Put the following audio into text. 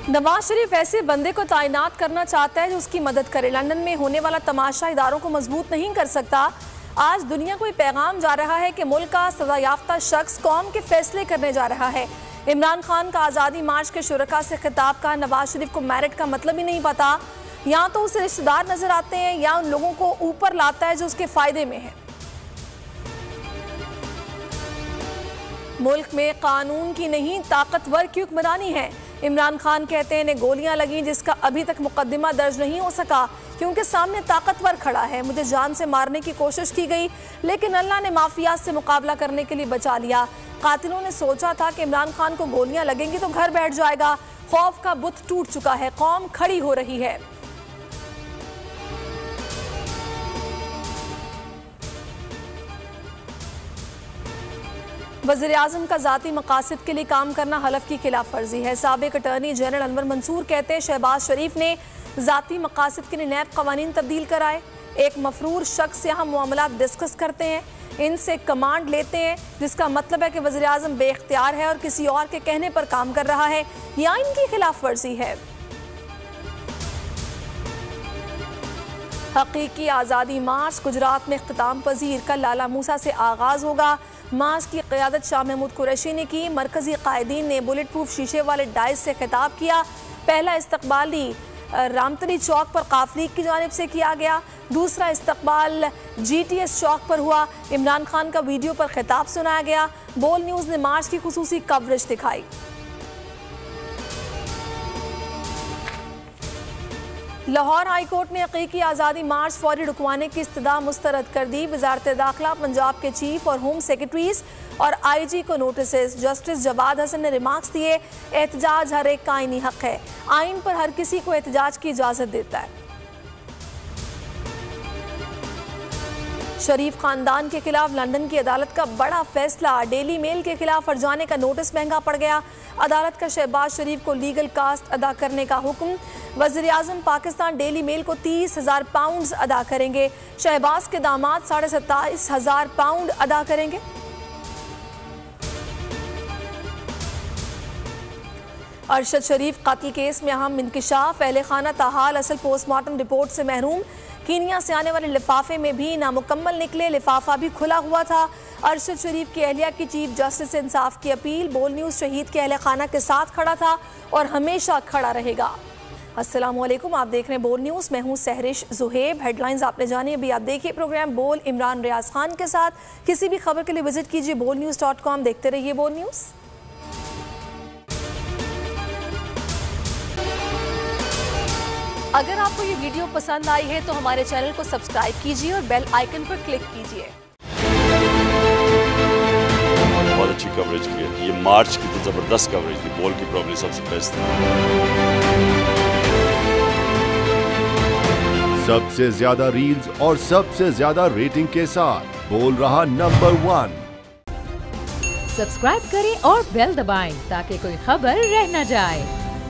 नवाज शरीफ ऐसे बंदे को तैनात करना चाहता है जो उसकी मदद करे। लंदन में होने वाला तमाशा इदारों को मजबूत नहीं कर सकता। आज दुनिया को ये पैगाम जा रहा है कि मुल्क का सजायाफ्ता शख्स कौम के फैसले करने जा रहा है। इमरान खान का आज़ादी मार्च के शुरका से खिताब का नवाज शरीफ को मेरिट का मतलब ही नहीं पता। या तो उसे रिश्तेदार नजर आते हैं या उन लोगों को ऊपर लाता है जो उसके फायदे में है। मुल्क में कानून की नहीं ताकतवर की हुक्मरानी है। इमरान खान कहते हैं इन्हें गोलियां लगी जिसका अभी तक मुकदमा दर्ज नहीं हो सका क्योंकि सामने ताकतवर खड़ा है। मुझे जान से मारने की कोशिश की गई लेकिन अल्लाह ने माफिया से मुकाबला करने के लिए बचा लिया। कातिलों ने सोचा था कि इमरान खान को गोलियां लगेंगी तो घर बैठ जाएगा। खौफ का बुत टूट चुका है, कौम खड़ी हो रही है। वज़ीर-ए-आज़म का ज़ाती मकासद के लिए काम करना हलफ की खिलाफ वर्जी है। साबिक अटॉर्नी जनरल अनवर मंसूर कहते हैं शहबाज शरीफ ने ज़ाती मकासद के लिए नैब कवानीन तब्दील कराए। एक मफरूर शख्स यहाँ मामलात डिस्कस करते हैं, इनसे कमांड लेते हैं, जिसका मतलब है कि वज़ीर-ए-आज़म बेख्तियार है और किसी और के कहने पर काम कर रहा है या इनकी खिलाफ वर्जी है। हकीकी आज़ादी मार्च गुजरात में इख्तिताम पजीर। कल लाला मूसा से आगाज होगा। मार्च की क़यादत शाह महमूद कुरैशी ने की। मरकजी कायदीन ने बुलेट प्रूफ शीशे वाले डाइस से खिताब किया। पहला इस्तकबाली रामतरी चौक पर काफली की जानिब से किया गया। दूसरा इस्तकबाल GTS चौक पर हुआ। इमरान खान का वीडियो पर खिताब सुनाया गया। बोल न्यूज़ ने मार्च की खुसूसी कवरेज दिखाई। लाहौर हाई कोर्ट ने हकीकी आज़ादी मार्च फौरी रुकवाने की इस्तदा मुस्तरद कर दी। वज़ारत दाखिला पंजाब के चीफ और होम सेक्रेटरीज और IG को नोटिस। जस्टिस जवाद हसन ने रिमार्क्स दिए एहतजाज हर एक का आईनी हक है। आइन पर हर किसी को एहतजाज की इजाज़त देता है। शरीफ खानदान के खिलाफ लंदन की अदालत का बड़ा फैसला। डेली मेल के खिलाफ फरजाने का नोटिस महंगा पड़ गया। अदालत का शहबाज शरीफ को लीगल कास्ट अदा करने का हुक्म। वज़ीर-ए-आज़म पाकिस्तान डेली मेल को 30,000 पाउंड अदा करेंगे। शहबाज के दामाद 27,500 पाउंड अदा करेंगे। अरशद शरीफ कत्ल केस में अहम इंकिशाफ। अहले खाना ताहाल असल पोस्टमार्टम रिपोर्ट से महरूम। कीनिया से आने वाले लिफाफे में भी नामुकम्मल निकले। लिफाफा भी खुला हुआ था। अरशद शरीफ की अहलिया की चीफ जस्टिस से इंसाफ की अपील। बोल न्यूज़ शहीद के अहले खाना के साथ खड़ा था और हमेशा खड़ा रहेगा। अस्सलाम वालेकुम, आप देख रहे हैं बोल न्यूज़। मैं हूँ सहरिश जुहेब। हेडलाइंस आपने जानी। अभी आप देखिए प्रोग्राम बोल इमरान रियाज खान के साथ। किसी भी खबर के लिए विजिट कीजिए bolnews.com। देखते रहिए बोल न्यूज़। अगर आपको ये वीडियो पसंद आई है तो हमारे चैनल को सब्सक्राइब कीजिए और बेल आइकन पर क्लिक कीजिए। बहुत अच्छी कवरेज की है। ये मार्च की तो जबरदस्त कवरेज थी। बोल की प्रॉब्लम सबसे बेस्ट थी। सबसे ज्यादा रील्स और सबसे ज्यादा रेटिंग के साथ बोल रहा नंबर 1। सब्सक्राइब करें और बेल दबाएं ताकि कोई खबर रह न जाए।